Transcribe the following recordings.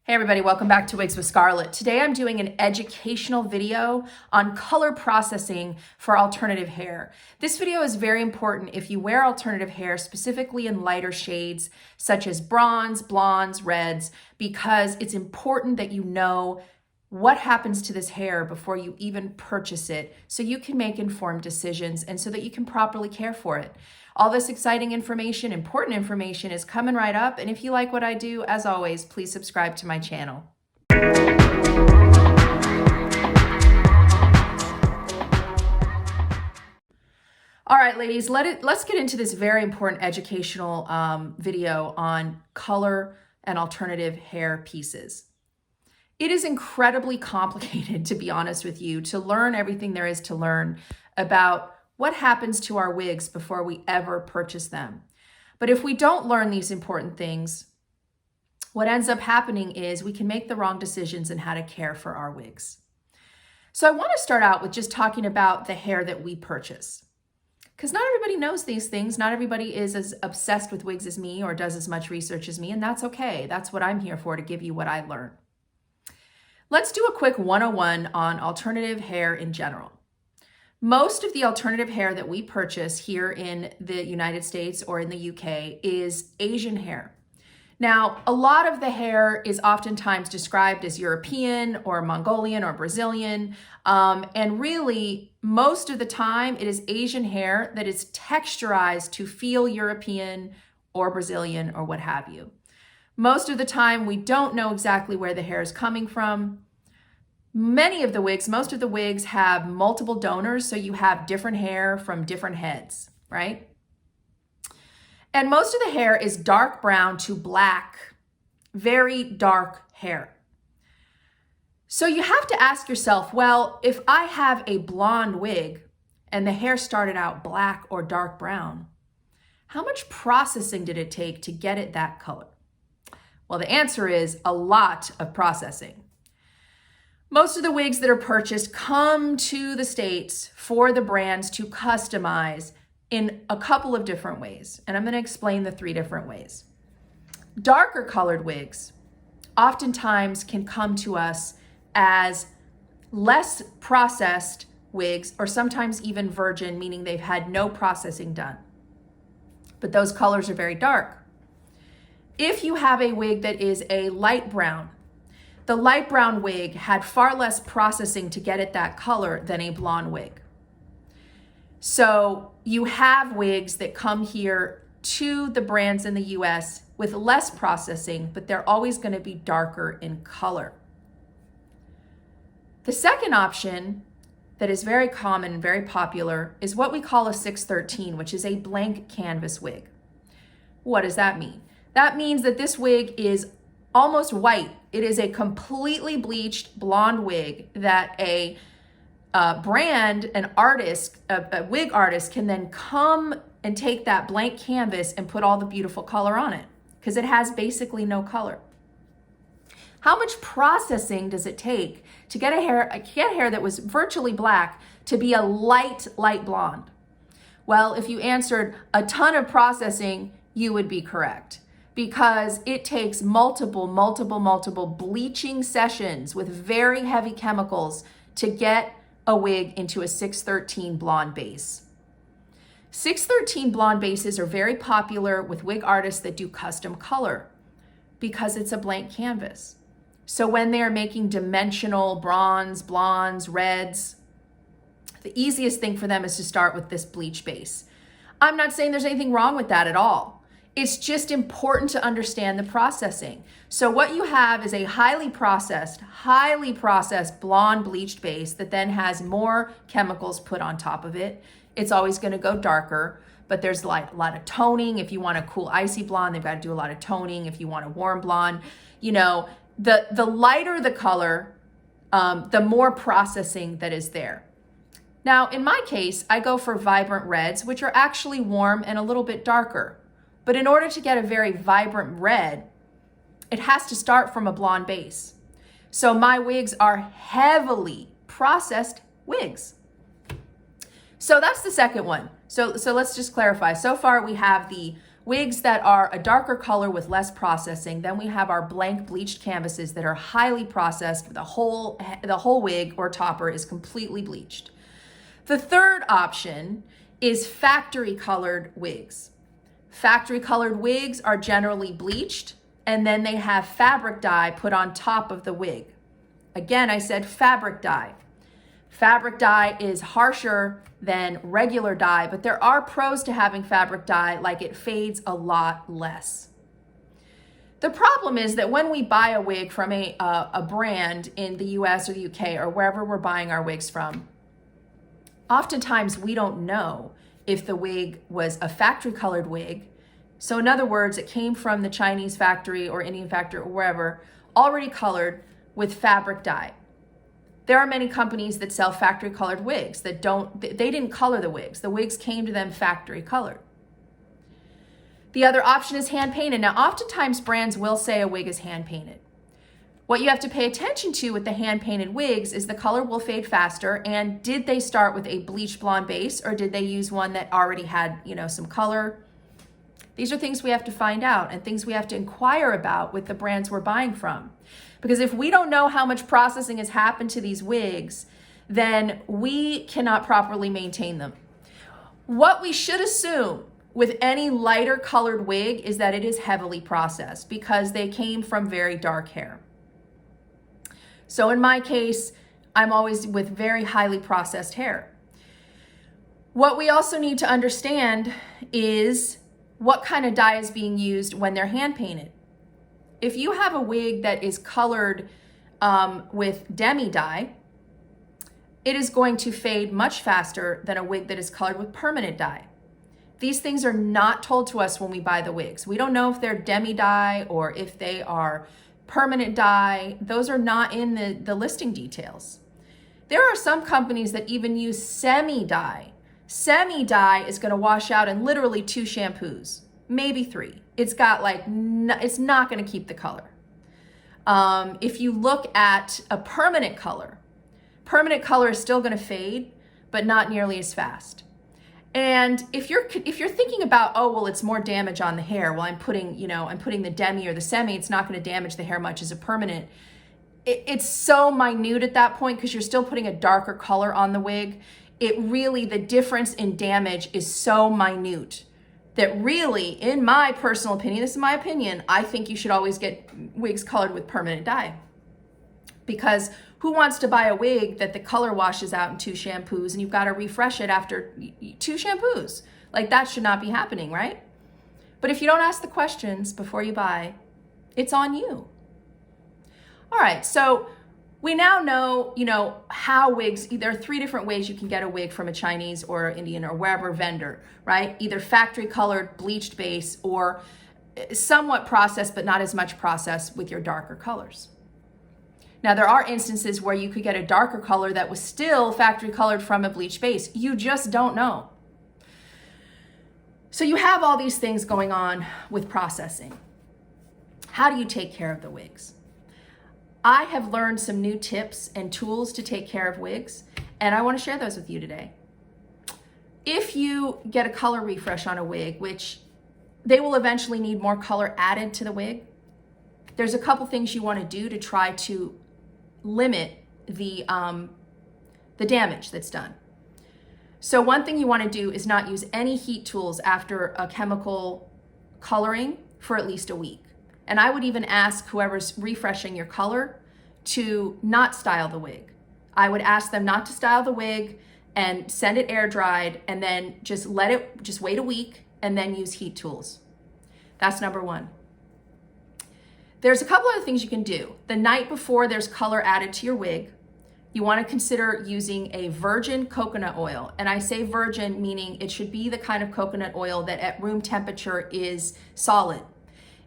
Hey everybody, welcome back to Wigs with Scarlett. Today I'm doing an educational video on color processing for alternative hair. This video is very important if you wear alternative hair, specifically in lighter shades such as bronze, blondes, reds, because it's important that you know what happens to this hair before you even purchase it so you can make informed decisions and so that you can properly care for it. All this exciting information, important information is coming right up. And if you like what I do, as always, please subscribe to my channel. All right, ladies, let's get into this very important educational video on color and alternative hair pieces. It is incredibly complicated, to be honest with you, to learn everything there is to learn about what happens to our wigs before we ever purchase them. But if we don't learn these important things, what ends up happening is we can make the wrong decisions in how to care for our wigs. So I want to start out with just talking about the hair that we purchase, because not everybody knows these things. Not everybody is as obsessed with wigs as me or does as much research as me, and that's okay. That's what I'm here for, to give you what I learned. Let's do a quick 101 on alternative hair in general. Most of the alternative hair that we purchase here in the United States or in the UK is Asian hair. Now, a lot of the hair is oftentimes described as European or Mongolian or Brazilian. And really, most of the time, it is Asian hair that is texturized to feel European or Brazilian or what have you. Most of the time, we don't know exactly where the hair is coming from. Most of the wigs have multiple donors, so you have different hair from different heads, right? And most of the hair is dark brown to black, very dark hair. So you have to ask yourself, well, if I have a blonde wig and the hair started out black or dark brown, how much processing did it take to get it that color? Well, the answer is a lot of processing. Most of the wigs that are purchased come to the States for the brands to customize in a couple of different ways. And I'm going to explain the 3 different ways. Darker colored wigs oftentimes can come to us as less processed wigs, or sometimes even virgin, meaning they've had no processing done. But those colors are very dark. If you have a wig that is a light brown, the light brown wig had far less processing to get it that color than a blonde wig. So you have wigs that come here to the brands in the US with less processing, but they're always going to be darker in color. The second option that is very common and very popular is what we call a 613, which is a blank canvas wig. What does that mean? That means that this wig is almost white. It is a completely bleached blonde wig that a brand, an artist, a wig artist can then come and take that blank canvas and put all the beautiful color on it, because it has basically no color. How much processing does it take to get hair that was virtually black to be a light blonde? Well, if you answered a ton of processing, you would be correct, because it takes multiple bleaching sessions with very heavy chemicals to get a wig into a 613 blonde base. 613 blonde bases are very popular with wig artists that do custom color because it's a blank canvas. So when they're making dimensional bronze, blondes, reds, the easiest thing for them is to start with this bleach base. I'm not saying there's anything wrong with that at all. It's just important to understand the processing. So what you have is a highly processed blonde bleached base that then has more chemicals put on top of it. It's always going to go darker, but there's a lot of toning. If you want a cool icy blonde, they've got to do a lot of toning. If you want a warm blonde, you know, the lighter the color, the more processing that is there. Now, in my case, I go for vibrant reds, which are actually warm and a little bit darker. But in order to get a very vibrant red, it has to start from a blonde base. So my wigs are heavily processed wigs. So that's the second one. So let's just clarify. So far we have the wigs that are a darker color with less processing. Then we have our blank bleached canvases that are highly processed. The whole wig or topper is completely bleached. The third option is factory colored wigs. Factory colored wigs are generally bleached, and then they have fabric dye put on top of the wig. Again, I said fabric dye. Fabric dye is harsher than regular dye, but there are pros to having fabric dye, like it fades a lot less. The problem is that when we buy a wig from a brand in the US or the UK or wherever we're buying our wigs from, oftentimes we don't know if the wig was a factory colored wig. So in other words, it came from the Chinese factory or Indian factory or wherever, already colored with fabric dye. There are many companies that sell factory colored wigs that they didn't color the wigs. The wigs came to them factory colored. The other option is hand painted. Now, oftentimes brands will say a wig is hand painted. What you have to pay attention to with the hand painted wigs is the color will fade faster, and did they start with a bleached blonde base or did they use one that already had, some color? These are things we have to find out and things we have to inquire about with the brands we're buying from. Because if we don't know how much processing has happened to these wigs, then we cannot properly maintain them. What we should assume with any lighter colored wig is that it is heavily processed because they came from very dark hair. So in my case, I'm always with very highly processed hair. What we also need to understand is what kind of dye is being used when they're hand painted. If you have a wig that is colored with demi dye, it is going to fade much faster than a wig that is colored with permanent dye. These things are not told to us when we buy the wigs. We don't know if they're demi dye or if they are permanent dye. Those are not in the listing details. There are some companies that even use semi-dye. Semi-dye is going to wash out in literally 2 shampoos, maybe 3. It's got it's not going to keep the color. If you look at a permanent color is still going to fade, but not nearly as fast. And if you're thinking about, oh, well, it's more damage on the hair, well, I'm putting the demi or the semi, it's not going to damage the hair much as a permanent. It's so minute at that point because you're still putting a darker color on the wig. The difference in damage is so minute that really, in my personal opinion, this is my opinion, I think you should always get wigs colored with permanent dye. Because who wants to buy a wig that the color washes out in 2 shampoos and you've got to refresh it after 2 shampoos? Like, that should not be happening, right? But if you don't ask the questions before you buy, it's on you. All right, so we now know, how wigs, there are 3 different ways you can get a wig from a Chinese or Indian or wherever vendor, right? Either factory colored, bleached base, or somewhat processed, but not as much processed with your darker colors. Now, there are instances where you could get a darker color that was still factory colored from a bleached base. You just don't know. So you have all these things going on with processing. How do you take care of the wigs? I have learned some new tips and tools to take care of wigs, and I want to share those with you today. If you get a color refresh on a wig, which they will eventually need more color added to the wig, there's a couple things you want to do to try to limit the damage that's done. So one thing you want to do is not use any heat tools after a chemical coloring for at least a week. And I would even ask whoever's refreshing your color to not style the wig. I would ask them not to style the wig and send it air dried, and then just wait a week and then use heat tools. That's number 1. There's a couple other things you can do. The night before there's color added to your wig, you want to consider using a virgin coconut oil. And I say virgin meaning it should be the kind of coconut oil that at room temperature is solid.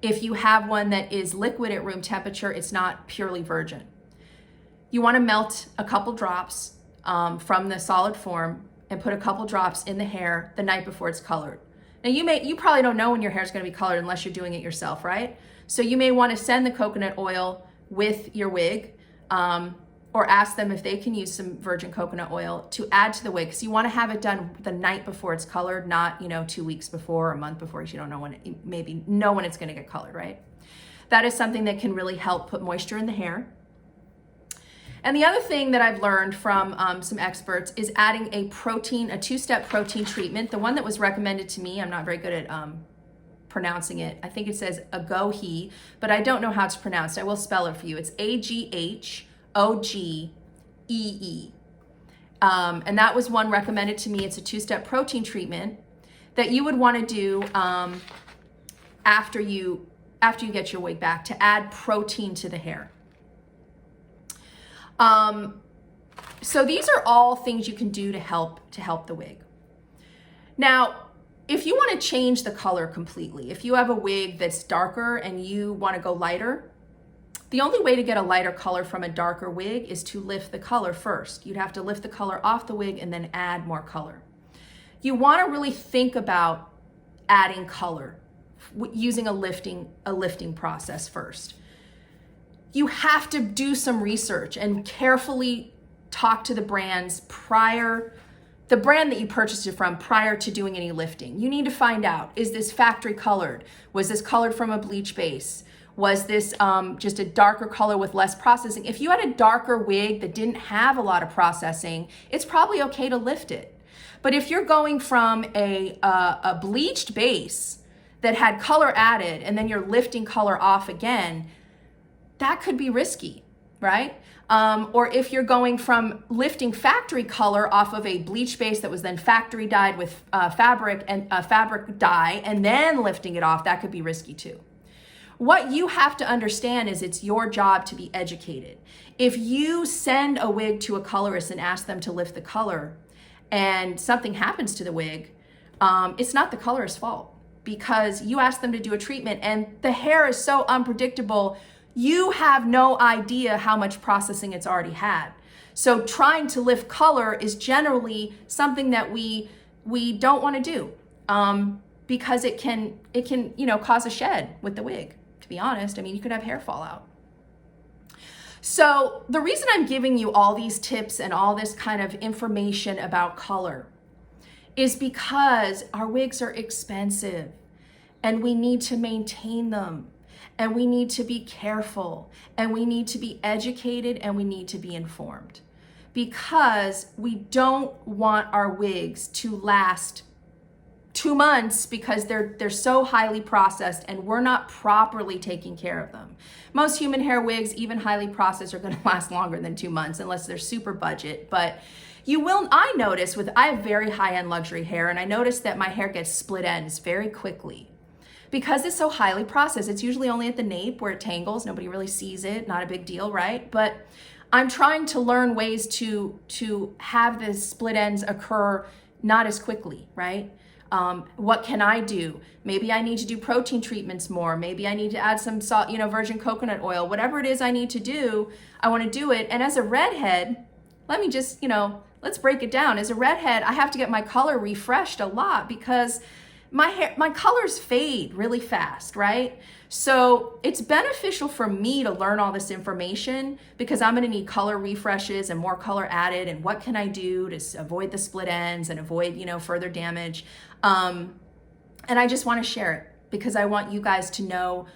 If you have one that is liquid at room temperature, it's not purely virgin. You want to melt a couple drops from the solid form and put a couple drops in the hair the night before it's colored. Now you probably don't know when your hair is going to be colored unless you're doing it yourself, right? So you may want to send the coconut oil with your wig. or ask them if they can use some virgin coconut oil to add to the wig, because you want to have it done the night before it's colored, not 2 weeks before or a month before, because you don't know when when it's going to get colored, right? That is something that can really help put moisture in the hair. And the other thing that I've learned from some experts is adding a two-step protein treatment. The one that was recommended to me, I'm not very good at pronouncing it. I think it says Agohi, but I don't know how it's pronounced. I will spell it for you. It's Aghogee. And that was one recommended to me. It's a two-step protein treatment that you would want to do after you get your wig back, to add protein to the hair. So these are all things you can do to help the wig. Now, if you want to change the color completely, if you have a wig that's darker and you want to go lighter, the only way to get a lighter color from a darker wig is to lift the color first. You'd have to lift the color off the wig and then add more color. You want to really think about adding color using a lifting process first. You have to do some research and carefully talk to the brand that you purchased it from prior to doing any lifting. You need to find out, is this factory colored? Was this colored from a bleach base? Was this just a darker color with less processing? If you had a darker wig that didn't have a lot of processing, it's probably okay to lift it. But if you're going from a bleached base that had color added and then you're lifting color off again, that could be risky, right? Or if you're going from lifting factory color off of a bleach base that was then factory dyed with fabric dye and then lifting it off, that could be risky too. What you have to understand is it's your job to be educated. If you send a wig to a colorist and ask them to lift the color and something happens to the wig, it's not the colorist's fault, because you asked them to do a treatment and the hair is so unpredictable, you have no idea how much processing it's already had. So trying to lift color is generally something that we don't want to do, because it can cause a shed with the wig. To be honest, I mean, you could have hair fall out. So the reason I'm giving you all these tips and all this kind of information about color is because our wigs are expensive and we need to maintain them. And we need to be careful, and we need to be educated, and we need to be informed, because we don't want our wigs to last 2 months because they're so highly processed and we're not properly taking care of them. Most human hair wigs, even highly processed, are going to last longer than 2 months unless they're super budget. But I notice I have very high-end luxury hair, and I notice that my hair gets split ends very quickly. Because it's so highly processed. It's usually only at the nape where it tangles. Nobody really sees it. Not a big deal, right? But I'm trying to learn ways to have the split ends occur not as quickly, right? What can I do? Maybe I need to do protein treatments more. Maybe I need to add some salt, virgin coconut oil. Whatever it is I need to do, I want to do it. And as a redhead, let me just, let's break it down. As a redhead, I have to get my color refreshed a lot because my colors fade really fast, right? So it's beneficial for me to learn all this information because I'm gonna need color refreshes and more color added, and what can I do to avoid the split ends and avoid, further damage. And I just wanna share it because I want you guys to know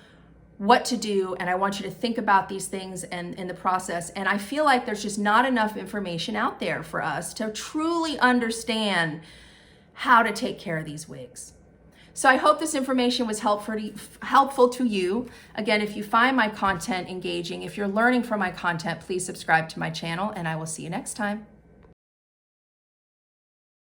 what to do, and I want you to think about these things and in the process. And I feel like there's just not enough information out there for us to truly understand how to take care of these wigs. So I hope this information was helpful to you. Again, if you find my content engaging, if you're learning from my content, please subscribe to my channel, and I will see you next time.